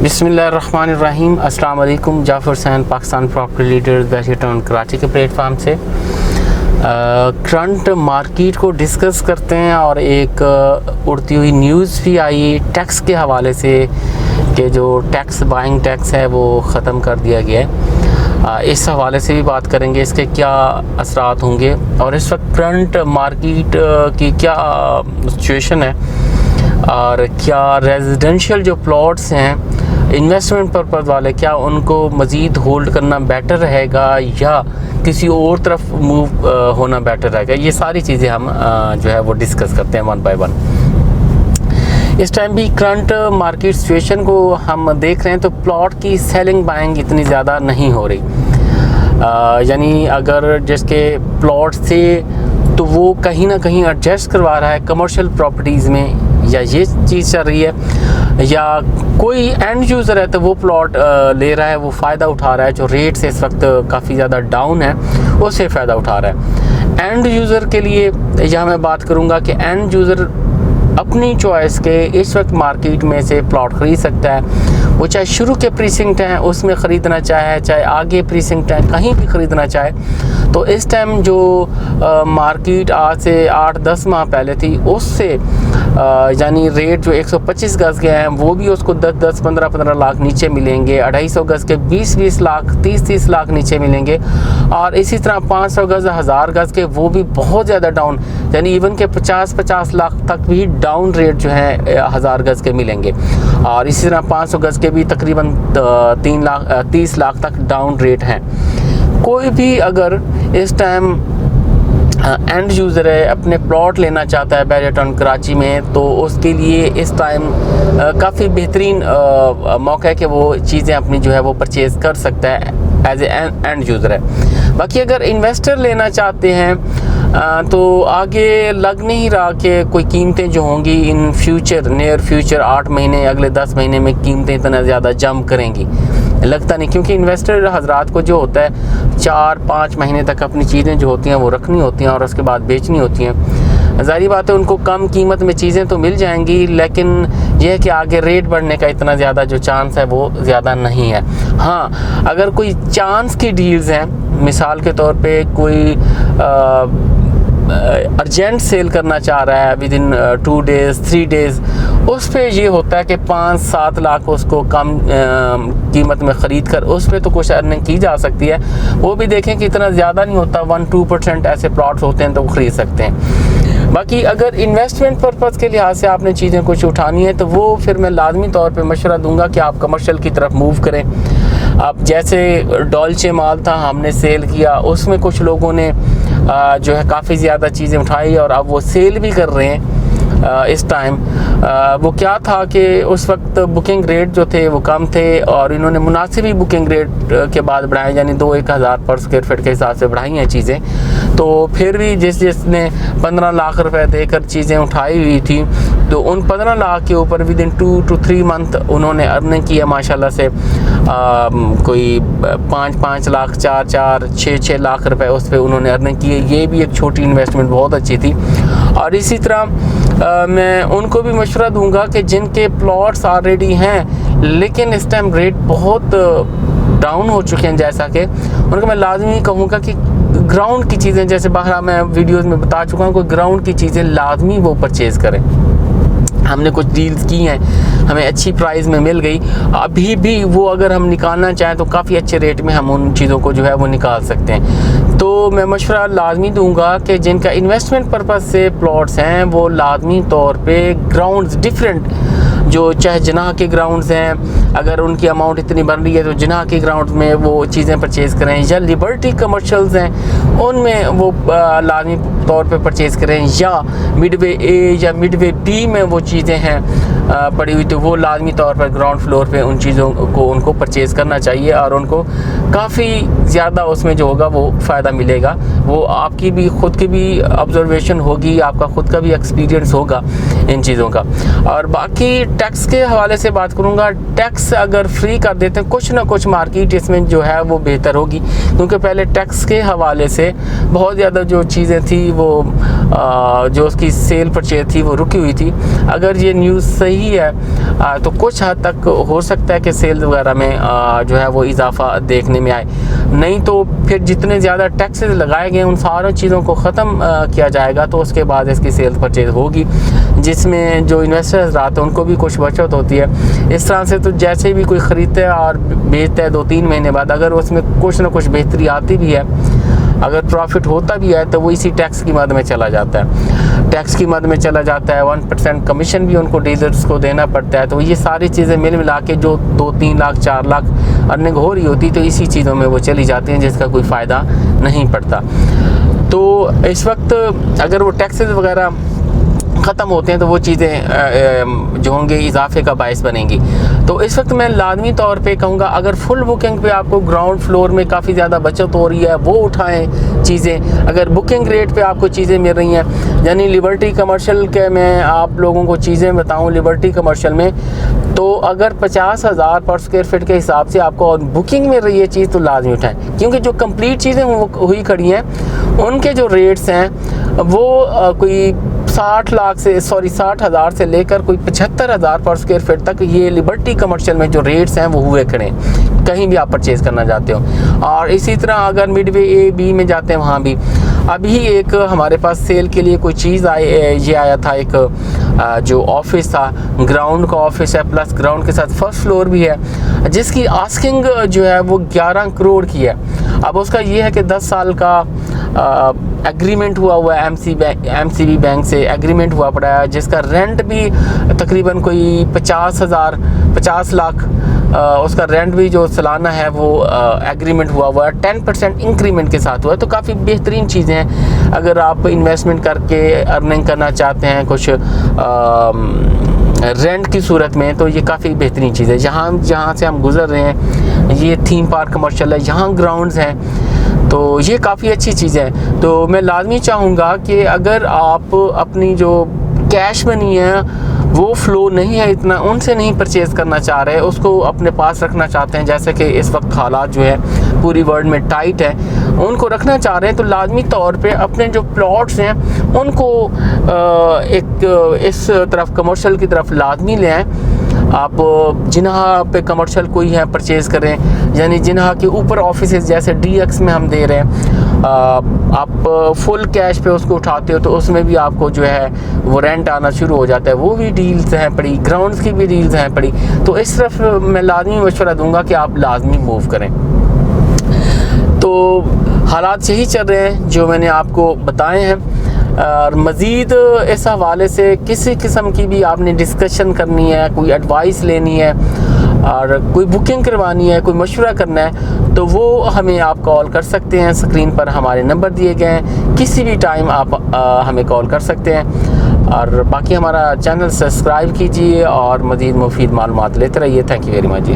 बिस्मिल्लाहिर्रहमानिर्रहीम। अस्सलाम वालेकुम। जाफ़र हुसैन, पाकिस्तान प्रॉपर्टी लीडर्स बैठे टाउन कराची के प्लेटफार्म से करंट मार्केट को डिस्कस करते हैं। और एक उड़ती हुई न्यूज़ भी आई टैक्स के हवाले से कि जो बाइंग टैक्स है वो ख़त्म कर दिया गया है। इस हवाले से भी बात करेंगे, इसके क्या असरात होंगे और इस वक्त करंट मार्केट की क्या सिचुएशन है और क्या रेजिडेंशियल जो प्लॉट्स हैं इन्वेस्टमेंट पर्पज़ वाले, क्या उनको मज़ीद होल्ड करना बेटर रहेगा या किसी और तरफ मूव होना बेटर रहेगा। ये सारी चीज़ें हम जो है वो डिस्कस करते हैं वन बाय वन। इस टाइम भी करंट मार्केट सिचुएशन को हम देख रहे हैं तो प्लॉट की सेलिंग बाइंग इतनी ज़्यादा नहीं हो रही। यानी अगर जिसके प्लॉट थे तो वो कहीं ना कहीं एडजस्ट करवा रहा है कमर्शियल प्रॉपर्टीज़ में, या ये चीज़ चल रही है, या कोई एंड यूज़र है तो वो प्लॉट ले रहा है, वो फ़ायदा उठा रहा है। जो रेट से इस वक्त काफ़ी ज़्यादा डाउन है उससे फ़ायदा उठा रहा है। एंड यूज़र के लिए यहाँ मैं बात करूँगा कि एंड यूज़र अपनी चॉइस के इस वक्त मार्केट में से प्लॉट ख़रीद सकता है। वो चाहे शुरू के प्रीसिंक्ट हैं उसमें ख़रीदना चाहे, चाहे आगे प्रीसिंक्ट हैं कहीं भी ख़रीदना चाहे। तो इस टाइम जो मार्केट आज से 8-10 माह पहले थी उससे यानी रेट जो 125 गज़ के हैं वो भी उसको 10-10, 15-15 लाख नीचे मिलेंगे। 250 गज़ के 20-20 लाख, 30-30 लाख नीचे मिलेंगे। और इसी तरह 500 गज़, 1000 गज़ के वो भी बहुत ज़्यादा डाउन, यानी इवन के 50-50 लाख तक भी डाउन रेट जो है 1000 गज़ के मिलेंगे। और इसी तरह 500 गज़ के भी तकरीबन 30 लाख तक डाउन रेट हैं। कोई भी अगर इस टाइम एंड यूज़र है अपने प्लॉट लेना चाहता है बैरियर टाउन कराची में, तो उसके लिए इस टाइम काफ़ी बेहतरीन मौका है कि वो चीज़ें अपनी जो है वो परचेज़ कर सकता है एज ए एंड यूज़र है। बाकी अगर इन्वेस्टर लेना चाहते हैं तो आगे लग नहीं रहा कि कोई कीमतें जो होंगी इन फ्यूचर, नियर फ्यूचर 8 महीने, अगले 10 महीने में कीमतें इतना ज़्यादा जंप करेंगी, लगता नहीं। क्योंकि इन्वेस्टर हजरात को जो होता है 4-5 महीने तक अपनी चीज़ें जो होती हैं वो रखनी होती हैं और उसके बाद बेचनी होती हैं। ज़ाहिर बात है उनको कम कीमत में चीज़ें तो मिल जाएंगी, लेकिन यह है कि आगे रेट बढ़ने का इतना ज़्यादा जो चांस है वो ज़्यादा नहीं है। हाँ, अगर कोई चांस की डील्स हैं, मिसाल के तौर पे कोई अर्जेंट सेल करना चाह रहा है विद इन 2 डेज़ 3 डेज़, उस पे ये होता है कि 5-7 लाख उसको कम कीमत में ख़रीद कर उस पे तो कुछ अर्निंग की जा सकती है। वो भी देखें कि इतना ज़्यादा नहीं होता, 1-2% ऐसे प्लॉट्स होते हैं तो वो ख़रीद सकते हैं। बाकी अगर इन्वेस्टमेंट पर्पज़ के लिहाज से आपने चीज़ें कुछ उठानी है तो वो फिर मैं लाजमी तौर पे मशवरा दूंगा कि आप कमर्शियल की तरफ मूव करें। अब जैसे डॉल्चे माल था, हमने सेल किया, उसमें कुछ लोगों ने जो है काफ़ी ज़्यादा चीज़ें उठाई और अब वो सेल भी कर रहे हैं। इस टाइम वो क्या था कि उस वक्त बुकिंग रेट जो थे वो कम थे और इन्होंने मुनासिब ही बुकिंग रेट के बाद बढ़ाए, यानी 2-1 हज़ार पर स्क्वायर फीट के हिसाब से बढ़ाई हैं चीज़ें। तो फिर भी जिसने 15 लाख रुपए देकर चीज़ें उठाई हुई थी तो उन 15 लाख के ऊपर विद इन 2 to 3 मंथ उन्होंने अर्निंग की है माशाल्लाह से। कोई 5-5 लाख, 4-4, 6-6 लाख रुपए उस पर उन्होंने अर्निंग की है। ये भी एक छोटी इन्वेस्टमेंट बहुत अच्छी थी। और इसी तरह मैं उनको भी मशवरा दूंगा कि जिनके प्लॉट्स ऑलरेडी हैं लेकिन इस टाइम रेट बहुत डाउन हो चुके हैं, जैसा कि उनको मैं लाजमी कहूँगा कि ग्राउंड की चीज़ें, जैसे बाहर मैं वीडियोस में बता चुका हूँ, कोई ग्राउंड की चीज़ें लाजमी वो परचेज़ करें। हमने कुछ डील्स की हैं, हमें अच्छी प्राइस में मिल गई, अभी भी वो अगर हम निकालना चाहें तो काफ़ी अच्छे रेट में हम उन चीज़ों को जो है वो निकाल सकते हैं। तो मैं मशवरा लाजमी दूंगा कि जिनका इन्वेस्टमेंट पर्पज़ से प्लॉट्स हैं वो लाजमी तौर पे ग्राउंड्स डिफरेंट, जो चाहे जनाह के ग्राउंड्स हैं, अगर उनकी अमाउंट इतनी बन रही है तो जनाह के ग्राउंड में वो चीज़ें परचेज़ करें, या लिबर्टी कमर्शियल्स हैं उनमें वो लाजमी तौर पे परचेज़ करें, या मिडवे ए या मिडवे बी में वो चीज़ें हैं पड़ी हुई तो वो लाजमी तौर पर ग्राउंड फ्लोर पे उन चीज़ों को उनको परचेज़ करना चाहिए और उनको काफ़ी ज़्यादा उसमें जो होगा वो फ़ायदा मिलेगा। वो आपकी भी खुद की भी ऑब्जर्वेशन होगी, आपका खुद का भी एक्सपीरियंस होगा इन चीज़ों का। और बाकी टैक्स के हवाले से बात करूँगा, टैक्स अगर फ्री कर देते हैं कुछ ना कुछ मार्केट इसमें जो है वो बेहतर होगी, क्योंकि पहले टैक्स के हवाले से बहुत ज़्यादा जो चीज़ें थी वो जो उसकी सेल परचेज थी वो रुकी हुई थी। अगर ये न्यूज़ सही है तो कुछ हद तक हो सकता है कि सेल्स वगैरह में जो है वो इजाफा देखने में आए, नहीं तो फिर जितने ज़्यादा टैक्सेस लगाए गए उन सारी चीज़ों को ख़त्म किया जाएगा, तो उसके बाद इसकी सेल्स परचेज होगी, जिसमें जो इन्वेस्टर्स रहते हैं उनको भी कुछ बचत होती है। इस तरह से तो जैसे भी कोई ख़रीदता है और बेचता है 2-3 महीने बाद अगर उसमें कुछ ना कुछ बेहतरी आती भी है, अगर प्रॉफिट होता भी है तो वो इसी टैक्स की मद में चला जाता है, टैक्स की मद में चला जाता है। 1% कमीशन भी उनको डीलर्स को देना पड़ता है। तो ये सारी चीज़ें मिल मिला के जो 2-3 लाख 4 लाख अर्निंग हो रही होती तो इसी चीज़ों में वो चली जाती हैं, जिसका कोई फ़ायदा नहीं पड़ता। तो इस वक्त अगर वो टैक्सेस वगैरह ख़त्म होते हैं तो वो चीज़ें जो होंगे इजाफे का बायस बनेंगी। तो इस वक्त मैं लाजमी तौर पे कहूँगा अगर फुल बुकिंग पे आपको ग्राउंड फ्लोर में काफ़ी ज़्यादा बचत हो रही है वो उठाएं चीज़ें। अगर बुकिंग रेट पे आपको चीज़ें मिल रही हैं, यानी लिबर्टी कमर्शियल के मैं आप लोगों को चीज़ें बताऊँ, लिबर्टी कमर्शियल में तो अगर 50,000 पर स्क्वायर फीट के हिसाब से आपको बुकिंग मिल रही है चीज़ तो लाजमी उठाएँ, क्योंकि जो कंप्लीट चीज़ें हुई खड़ी हैं उनके जो रेट्स हैं वो कोई 60,000 से लेकर कोई 75,000 पर स्क्वायर फीट तक ये लिबर्टी कमर्शियल में जो रेट्स हैं वो हुए खड़े कहीं भी आप परचेज़ करना चाहते हो। और इसी तरह अगर मिडवे ए बी में जाते हैं वहाँ भी अभी एक हमारे पास सेल के लिए कोई चीज़ ये आया था, एक जो ऑफिस था, ग्राउंड का ऑफिस है प्लस ग्राउंड के साथ फर्स्ट फ्लोर भी है, जिसकी आस्किंग जो है वो 11 करोड़ की है। अब उसका ये है कि 10 साल का एग्रीमेंट हुआ है MCB बैंक से एग्रीमेंट हुआ पड़ा है, जिसका रेंट भी तकरीबन कोई 50 लाख उसका रेंट भी जो सालाना है वो एग्रीमेंट हुआ है 10% इंक्रीमेंट के साथ हुआ है। तो काफ़ी बेहतरीन चीज़ें हैं अगर आप इन्वेस्टमेंट करके अर्निंग करना चाहते हैं कुछ रेंट की सूरत में, तो ये काफ़ी बेहतरीन चीज़ है। जहाँ से हम गुज़र रहे हैं ये थीम पार्क कमर्शियल है, यहाँ ग्राउंड्स हैं, तो ये काफ़ी अच्छी चीज़ है। तो मैं लाजमी चाहूँगा कि अगर आप अपनी जो कैश मनी है वो फ्लो नहीं है इतना, उनसे नहीं परचेज़ करना चाह रहे, उसको अपने पास रखना चाहते हैं, जैसे कि इस वक्त हालात जो है पूरी वर्ल्ड में टाइट है, उनको रखना चाह रहे हैं, तो लाजमी तौर पे अपने जो प्लॉट्स हैं उनको एक इस तरफ कमर्शियल की तरफ लाजमी ले आएँ। आप जिन्हा पे कमर्शियल कोई है परचेज़ करें, यानी जिन्हा के ऊपर ऑफिसेज जैसे DX में हम दे रहे हैं, आप फुल कैश पे उसको उठाते हो तो उसमें भी आपको जो है वो रेंट आना शुरू हो जाता है, वो भी डील्स हैं पड़ी, ग्राउंड्स की भी डील्स हैं पड़ी। तो इस तरफ मैं लाजमी मशवरा दूंगा कि आप लाजमी मूव करें। तो हालात यही चल रहे हैं जो मैंने आपको बताए हैं, और मज़ीद इस हवाले से किसी किस्म की भी आपने डिस्कशन करनी है, कोई एडवाइस लेनी है और कोई बुकिंग करवानी है, कोई मशवरा करना है, तो वो हमें आप कॉल कर सकते हैं। स्क्रीन पर हमारे नंबर दिए गए हैं, किसी भी टाइम आप हमें कॉल कर सकते हैं। और बाकी हमारा चैनल सब्सक्राइब कीजिए और मज़ीद मुफीद मालूमात लेते रहिए। Thank you very much ji.